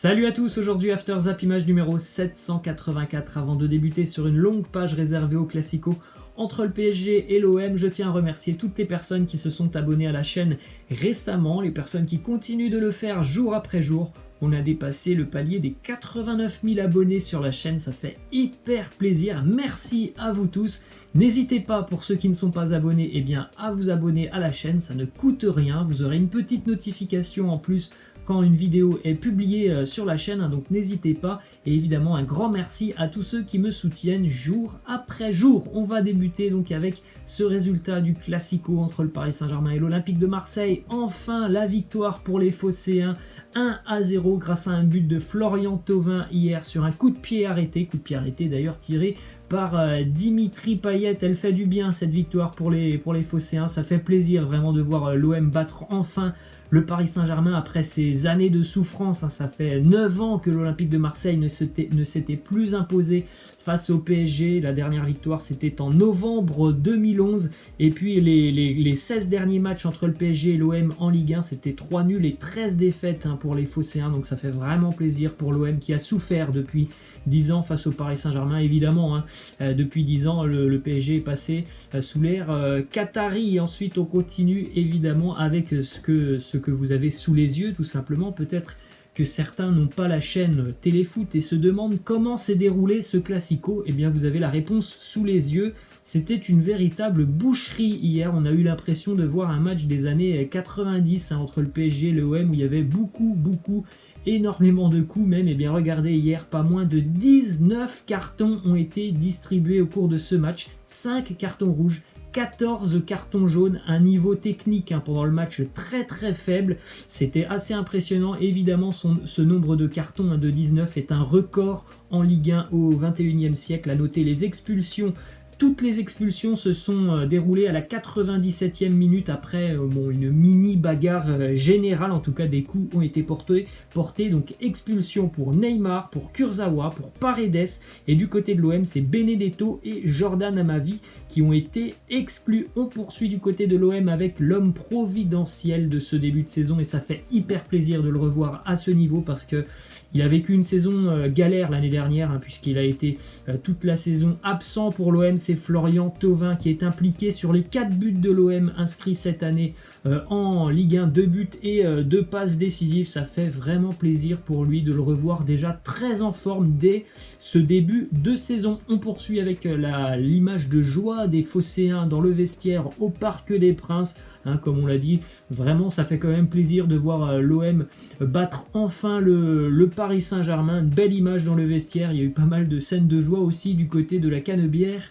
Salut à tous, aujourd'hui After Zap image numéro 784. Avant de débuter sur une longue page réservée au Classico entre le PSG et l'OM, je tiens à remercier toutes les personnes qui se sont abonnées à la chaîne récemment, les personnes qui continuent de le faire jour après jour. On a dépassé le palier des 89 000 abonnés sur la chaîne, ça fait hyper plaisir, merci à vous tous. N'hésitez pas, pour ceux qui ne sont pas abonnés, à vous abonner à la chaîne, ça ne coûte rien, vous aurez une petite notification en plus quand une vidéo est publiée sur la chaîne, donc n'hésitez pas. Et évidemment un grand merci à tous ceux qui me soutiennent jour après jour. On va débuter donc avec ce résultat du Classico entre le Paris Saint-Germain et l'Olympique de Marseille. Enfin la victoire pour les Phocéens, 1-0 grâce à un but de Florian Thauvin hier sur un coup de pied arrêté d'ailleurs tiré par Dimitri Payet. Elle fait du bien cette victoire pour les Phocéens, ça fait plaisir vraiment de voir l'OM battre enfin le Paris Saint-Germain après ces années de souffrance. Ça fait 9 ans que l'Olympique de Marseille ne s'était plus imposé face au PSG. La dernière victoire c'était en novembre 2011 et puis les 16 derniers matchs entre le PSG et l'OM en Ligue 1 c'était 3 nuls et 13 défaites pour les Phocéens, donc ça fait vraiment plaisir pour l'OM qui a souffert depuis 10 ans face au Paris Saint-Germain. Évidemment, depuis 10 ans, le PSG est passé sous l'ère Qatari. Ensuite, on continue évidemment avec ce que vous avez sous les yeux, tout simplement. Peut-être que certains n'ont pas la chaîne Téléfoot et se demandent comment s'est déroulé ce Classico. Eh bien, vous avez la réponse sous les yeux. C'était une véritable boucherie hier. On a eu l'impression de voir un match des années 90 entre le PSG et l'OM où il y avait énormément de coups même. Et bien regardez, hier pas moins de 19 cartons ont été distribués au cours de ce match, 5 cartons rouges, 14 cartons jaunes, un niveau technique pendant le match très très faible. C'était assez impressionnant. Évidemment ce nombre de cartons de 19 est un record en Ligue 1 au 21e siècle. À noter les expulsions. Toutes les expulsions se sont déroulées à la 97e minute après une mini bagarre générale. En tout cas, des coups ont été portés. Donc expulsion pour Neymar, pour Kurzawa, pour Paredes. Et du côté de l'OM, c'est Benedetto et Jordan Amavi qui ont été exclus. On poursuit du côté de l'OM avec l'homme providentiel de ce début de saison. Et ça fait hyper plaisir de le revoir à ce niveau parce que il a vécu une saison galère l'année dernière puisqu'il a été toute la saison absent pour l'OM. C'est Florian Thauvin qui est impliqué sur les 4 buts de l'OM inscrits cette année en Ligue 1, 2 buts et 2 passes décisives. Ça fait vraiment plaisir pour lui de le revoir déjà très en forme dès ce début de saison. On poursuit avec l'image de joie des Phocéens dans le vestiaire au Parc des Princes. Comme on l'a dit, vraiment ça fait quand même plaisir de voir l'OM battre enfin le Paris Saint-Germain. Une belle image dans le vestiaire, il y a eu pas mal de scènes de joie aussi du côté de la Canebière.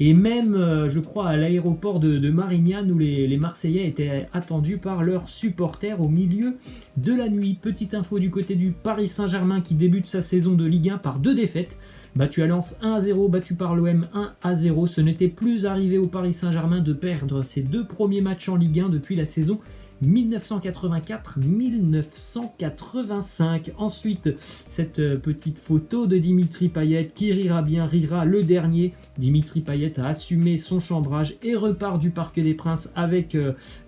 Et même, je crois, à l'aéroport de Marignane où les Marseillais étaient attendus par leurs supporters au milieu de la nuit. Petite info du côté du Paris Saint-Germain qui débute sa saison de Ligue 1 par 2 défaites. Battu à Lens 1-0, battu par l'OM 1-0. Ce n'était plus arrivé au Paris Saint-Germain de perdre ses 2 premiers matchs en Ligue 1 depuis la saison 1984-1985. Ensuite, cette petite photo de Dimitri Payet qui rira bien, rira le dernier. Dimitri Payet a assumé son chambrage et repart du Parc des Princes avec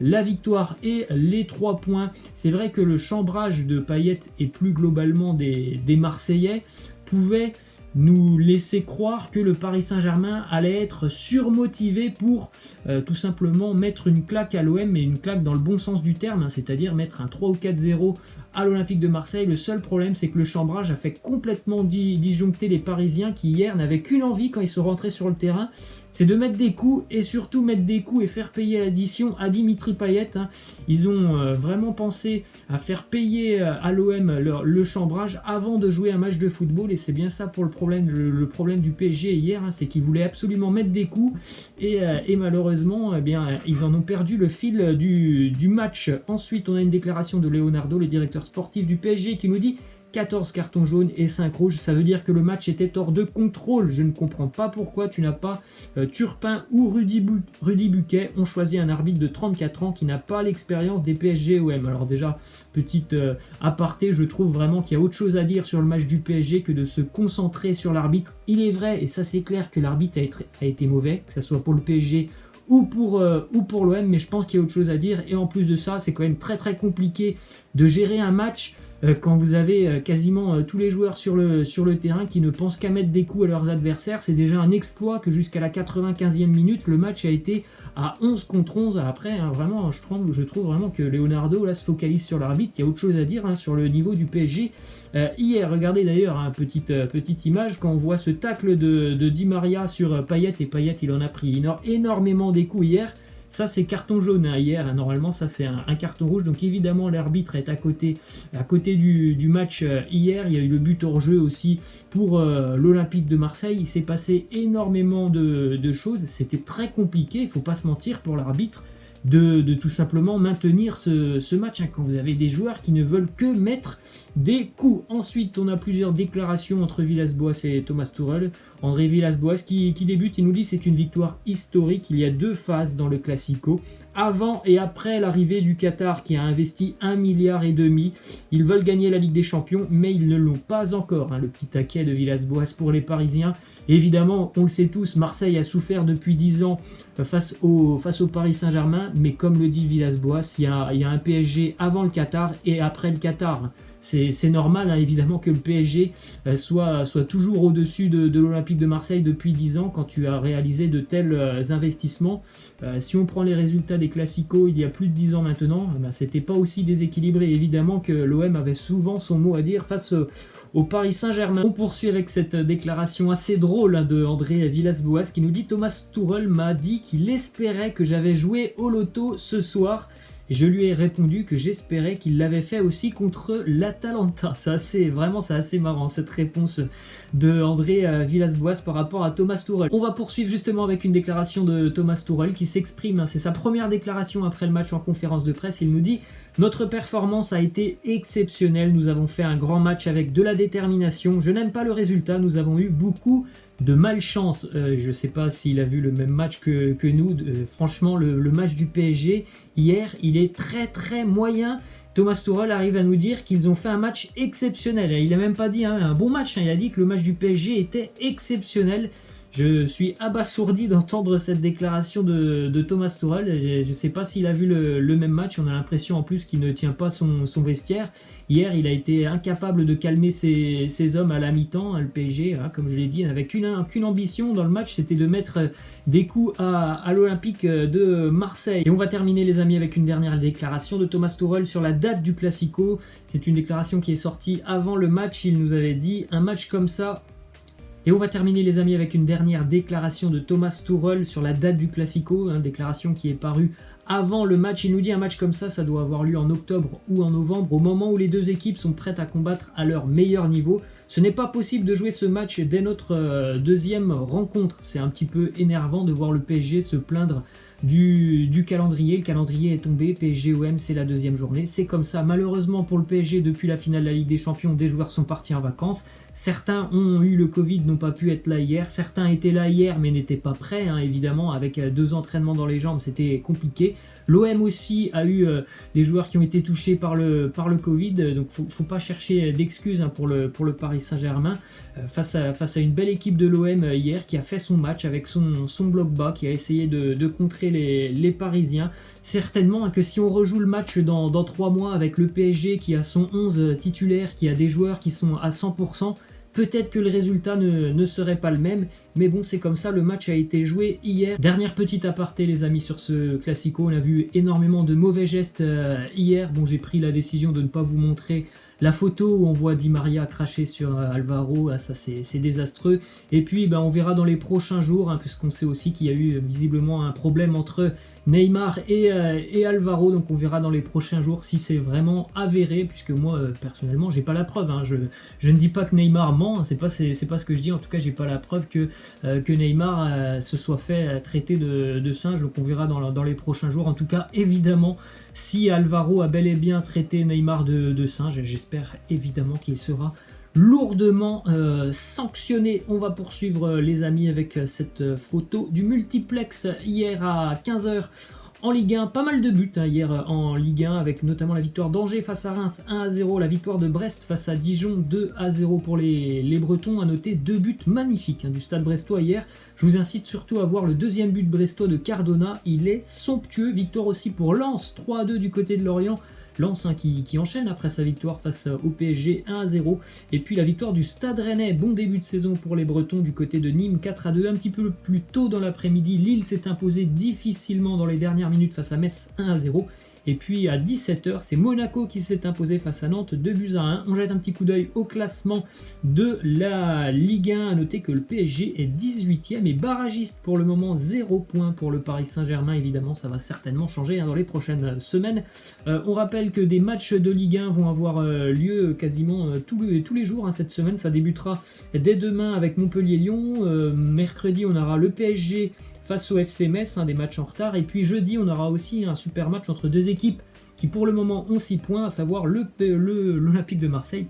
la victoire et les 3 points. C'est vrai que le chambrage de Payet et plus globalement des Marseillais pouvait nous laisser croire que le Paris Saint-Germain allait être surmotivé pour tout simplement mettre une claque à l'OM, mais une claque dans le bon sens du terme, c'est-à-dire mettre un 3 ou 4-0 à l'Olympique de Marseille. Le seul problème, c'est que le chambrage a fait complètement disjoncter les Parisiens qui hier n'avaient qu'une envie quand ils sont rentrés sur le terrain, c'est de mettre des coups et surtout mettre des coups et faire payer l'addition à Dimitri Payet. Ils ont vraiment pensé à faire payer à l'OM le chambrage avant de jouer un match de football et c'est bien ça pour le problème du PSG hier, c'est qu'ils voulaient absolument mettre des coups et malheureusement ils en ont perdu le fil du match. Ensuite on a une déclaration de Leonardo, le directeur sportif du PSG, qui nous dit 14 cartons jaunes et 5 rouges, ça veut dire que le match était hors de contrôle. Je ne comprends pas pourquoi tu n'as pas Turpin ou Rudy Buquet. On choisit un arbitre de 34 ans qui n'a pas l'expérience des PSG-OM. Alors déjà, petite aparté, je trouve vraiment qu'il y a autre chose à dire sur le match du PSG que de se concentrer sur l'arbitre. Il est vrai, et ça c'est clair, que l'arbitre a été mauvais, que ce soit pour le PSG ou pour l'OM, mais je pense qu'il y a autre chose à dire. Et en plus de ça, c'est quand même très très compliqué de gérer un match quand vous avez quasiment tous les joueurs sur le terrain qui ne pensent qu'à mettre des coups à leurs adversaires. C'est déjà un exploit que jusqu'à la 95e minute, le match a été à 11 contre 11. Après, hein, vraiment, je trouve vraiment que Leonardo là, se focalise sur l'arbitre. Il y a autre chose à dire sur le niveau du PSG. Hier, regardez d'ailleurs, petite image, quand on voit ce tacle de Di Maria sur Payet, et Payet il en a pris énormément des coups hier. Ça c'est carton jaune hier, normalement ça c'est un carton rouge, donc évidemment l'arbitre est à côté du match hier. Il y a eu le but hors jeu aussi pour l'Olympique de Marseille. Il s'est passé énormément de choses, c'était très compliqué, il ne faut pas se mentir pour l'arbitre de tout simplement maintenir ce match quand vous avez des joueurs qui ne veulent que mettre des coups. Ensuite, on a plusieurs déclarations entre Villas-Boas et Thomas Tuchel. André Villas-Boas qui débute et nous dit c'est une victoire historique. Il y a deux phases dans le Classico. Avant et après l'arrivée du Qatar qui a investi 1,5 milliard. Ils veulent gagner la Ligue des Champions, mais ils ne l'ont pas encore. Le petit taquet de Villas-Boas pour les Parisiens. Et évidemment, on le sait tous, Marseille a souffert depuis 10 ans face au Paris Saint-Germain. Mais comme le dit Villas-Boas, il y a un PSG avant le Qatar et après le Qatar. C'est normal, évidemment, que le PSG soit toujours au-dessus de l'Olympique de Marseille depuis 10 ans quand tu as réalisé de tels investissements. Si on prend les résultats des Classicos il y a plus de 10 ans maintenant, c'était pas aussi déséquilibré. Évidemment que l'OM avait souvent son mot à dire face au Paris Saint-Germain. On poursuit avec cette déclaration assez drôle de André Villas-Boas qui nous dit « Thomas Tuchel m'a dit qu'il espérait que j'avais joué au loto ce soir. Et je lui ai répondu que j'espérais qu'il l'avait fait aussi contre l'Atalanta. » C'est assez marrant cette réponse de André Villas-Boas par rapport à Thomas Tuchel. On va poursuivre justement avec une déclaration de Thomas Tuchel qui s'exprime. C'est sa première déclaration après le match en conférence de presse. Il nous dit « Notre performance a été exceptionnelle. Nous avons fait un grand match avec de la détermination. Je n'aime pas le résultat. Nous avons eu beaucoup de malchance. » Je ne sais pas s'il a vu le même match que nous. Franchement, le match du PSG hier, il est très très moyen. Thomas Tuchel arrive à nous dire qu'ils ont fait un match exceptionnel. Il n'a même pas dit un bon match, il a dit que le match du PSG était exceptionnel. Je suis abasourdi d'entendre cette déclaration de Thomas Tuchel. Je ne sais pas s'il a vu le même match. On a l'impression en plus qu'il ne tient pas son vestiaire. Hier, il a été incapable de calmer ses hommes à la mi-temps. Le PSG, comme je l'ai dit, n'avait qu'une ambition dans le match, c'était de mettre des coups à l'Olympique de Marseille. Et on va terminer les amis avec une dernière déclaration de Thomas Tuchel sur la date du Classico. C'est une déclaration qui est sortie avant le match. Il nous avait dit « Un match comme ça ». Et on va terminer les amis avec une dernière déclaration de Thomas Tuchel sur la date du Classico, déclaration qui est parue avant le match. Il nous dit un match comme ça doit avoir lieu en octobre ou en novembre, au moment où les deux équipes sont prêtes à combattre à leur meilleur niveau. Ce n'est pas possible de jouer ce match dès notre deuxième rencontre. C'est un petit peu énervant de voir le PSG se plaindre du calendrier. Le calendrier est tombé, PSG-OM c'est la deuxième journée, c'est comme ça. Malheureusement pour le PSG, depuis la finale de la Ligue des Champions, des joueurs sont partis en vacances. Certains ont eu le Covid, n'ont pas pu être là hier. Certains étaient là hier mais n'étaient pas prêts, évidemment, avec 2 entraînements dans les jambes, c'était compliqué. L'OM aussi a eu des joueurs qui ont été touchés par le Covid, donc faut pas chercher d'excuses pour le Paris Saint-Germain. Face à une belle équipe de l'OM hier qui a fait son match avec son bloc bas, qui a essayé de contrer les Parisiens. Certainement que si on rejoue le match dans 3 mois avec le PSG qui a son 11 titulaire, qui a des joueurs qui sont à 100%, peut-être que le résultat ne serait pas le même, mais bon, c'est comme ça, le match a été joué hier. Dernière petite aparté les amis sur ce Classico, on a vu énormément de mauvais gestes hier. Bon, j'ai pris la décision de ne pas vous montrer la photo où on voit Di Maria cracher sur Alvaro, ça c'est désastreux. Et puis on verra dans les prochains jours, puisqu'on sait aussi qu'il y a eu visiblement un problème entre Neymar et Alvaro, donc on verra dans les prochains jours si c'est vraiment avéré, puisque moi personnellement j'ai pas la preuve, je ne dis pas que Neymar ment, c'est pas ce que je dis, en tout cas j'ai pas la preuve que Neymar se soit fait traiter de singe, donc on verra dans les prochains jours. En tout cas évidemment, si Alvaro a bel et bien traité Neymar de singe, j'espère évidemment qu'il sera lourdement sanctionné. On va poursuivre les amis avec cette photo du multiplex hier à 15h En Ligue 1, pas mal de buts hier en Ligue 1, avec notamment la victoire d'Angers face à Reims 1-0, la victoire de Brest face à Dijon 2-0 pour les Bretons. À noter 2 buts magnifiques du Stade brestois hier. Je vous incite surtout à voir le deuxième but brestois de Cardona, il est somptueux. Victoire aussi pour Lens 3-2 du côté de Lorient. Lens qui enchaîne après sa victoire face au PSG 1-0. Et puis la victoire du Stade Rennais, bon début de saison pour les Bretons du côté de Nîmes 4-2. Un petit peu plus tôt dans l'après-midi, Lille s'est imposé difficilement dans les dernières minutes face à Metz 1-0. Et puis à 17h, c'est Monaco qui s'est imposé face à Nantes 2-1. On jette un petit coup d'œil au classement de la Ligue 1. À noter que le PSG est 18e et barragiste pour le moment, 0 points pour le Paris Saint-Germain. Évidemment, ça va certainement changer dans les prochaines semaines. On rappelle que des matchs de Ligue 1 vont avoir lieu quasiment tous les jours cette semaine. Ça débutera dès demain avec Montpellier-Lyon. Mercredi, on aura le PSG face au FC Metz, des matchs en retard. Et puis jeudi, on aura aussi un super match entre deux équipes qui pour le moment ont 6 points, à savoir l'Olympique de Marseille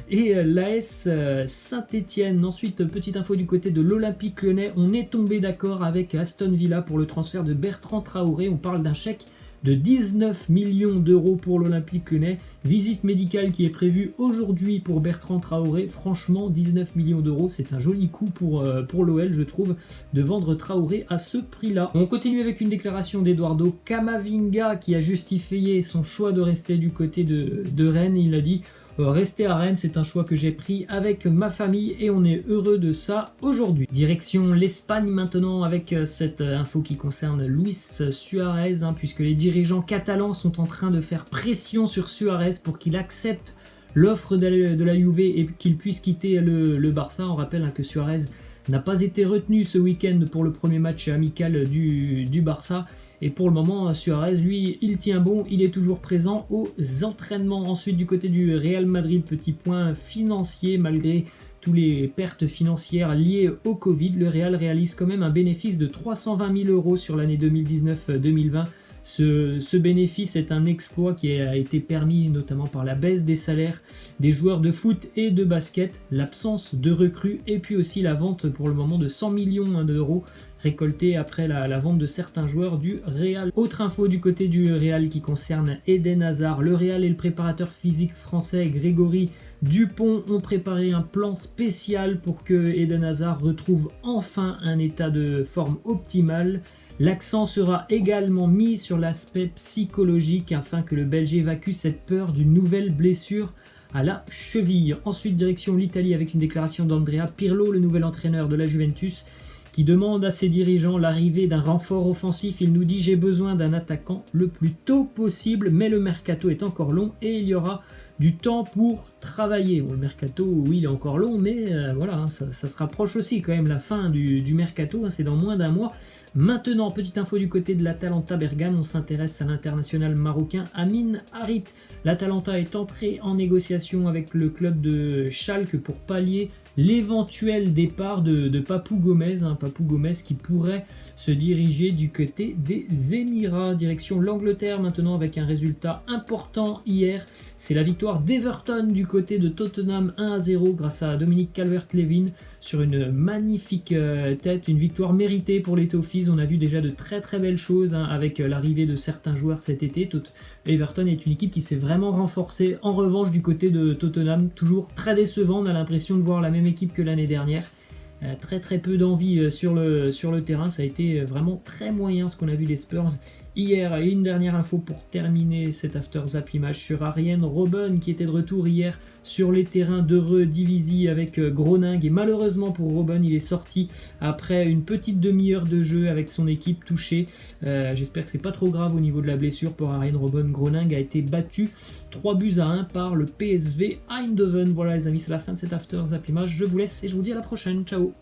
et l'AS Saint-Etienne. Ensuite, petite info du côté de l'Olympique Lyonnais, on est tombé d'accord avec Aston Villa pour le transfert de Bertrand Traoré. On parle d'un chèque de 19 millions d'euros pour l'Olympique Lyonnais. Visite médicale qui est prévue aujourd'hui pour Bertrand Traoré. Franchement, 19 millions d'euros, c'est un joli coup pour l'OL, je trouve, de vendre Traoré à ce prix-là. On continue avec une déclaration d'Eduardo Camavinga qui a justifié son choix de rester du côté de Rennes. Il a dit: rester à Rennes, c'est un choix que j'ai pris avec ma famille et on est heureux de ça aujourd'hui. Direction l'Espagne maintenant avec cette info qui concerne Luis Suarez, puisque les dirigeants catalans sont en train de faire pression sur Suarez pour qu'il accepte l'offre de la Juve et qu'il puisse quitter le Barça. On rappelle que Suarez n'a pas été retenu ce week-end pour le premier match amical du Barça. Et pour le moment, Suarez, lui, il tient bon, il est toujours présent aux entraînements. Ensuite, du côté du Real Madrid, petit point financier, malgré toutes les pertes financières liées au Covid, le Real réalise quand même un bénéfice de 320 000 euros sur l'année 2019-2020. Ce bénéfice est un exploit qui a été permis notamment par la baisse des salaires des joueurs de foot et de basket, l'absence de recrues et puis aussi la vente pour le moment de 100 millions d'euros récoltés après la vente de certains joueurs du Real. Autre info du côté du Real qui concerne Eden Hazard. Le Real et le préparateur physique français Grégory Dupont ont préparé un plan spécial pour que Eden Hazard retrouve enfin un état de forme optimal. L'accent sera également mis sur l'aspect psychologique afin que le Belge évacue cette peur d'une nouvelle blessure à la cheville. Ensuite, direction l'Italie avec une déclaration d'Andrea Pirlo, le nouvel entraîneur de la Juventus, qui demande à ses dirigeants l'arrivée d'un renfort offensif. Il nous dit: j'ai besoin d'un attaquant le plus tôt possible, mais le mercato est encore long et il y aura du temps pour travailler. Bon, le mercato, oui, il est encore long, mais voilà, ça se rapproche aussi quand même la fin du mercato, c'est dans moins d'un mois. Maintenant, petite info du côté de l'Atalanta Bergame, on s'intéresse à l'international marocain Amin Harit. L'Atalanta est entré en négociation avec le club de Schalke pour pallier l'éventuel départ de Papou Gomez, Papou Gomez qui pourrait se diriger du côté des Émirats. Direction l'Angleterre maintenant avec un résultat important hier, c'est la victoire d'Everton du côté de Tottenham 1-0 grâce à Dominic Calvert-Lewin sur une magnifique tête, une victoire méritée pour les Toffees. On a vu déjà de très très belles choses avec l'arrivée de certains joueurs cet été. Everton est une équipe qui s'est vraiment renforcée. En revanche, du côté de Tottenham, toujours très décevant. On a l'impression de voir la même équipe que l'année dernière. Très très peu d'envie sur le terrain. Ça a été vraiment très moyen ce qu'on a vu des Spurs hier. Et une dernière info pour terminer cet After Zap image sur Arjen Robben qui était de retour hier sur les terrains d'Eredivisie avec Groningue. Et malheureusement pour Robben, il est sorti après une petite demi-heure de jeu avec son équipe touchée. J'espère que c'est pas trop grave au niveau de la blessure pour Arjen Robben. Groningue a été battu 3-1 par le PSV Eindhoven. Voilà les amis, c'est la fin de cet After Zap image. Je vous laisse et je vous dis à la prochaine. Ciao.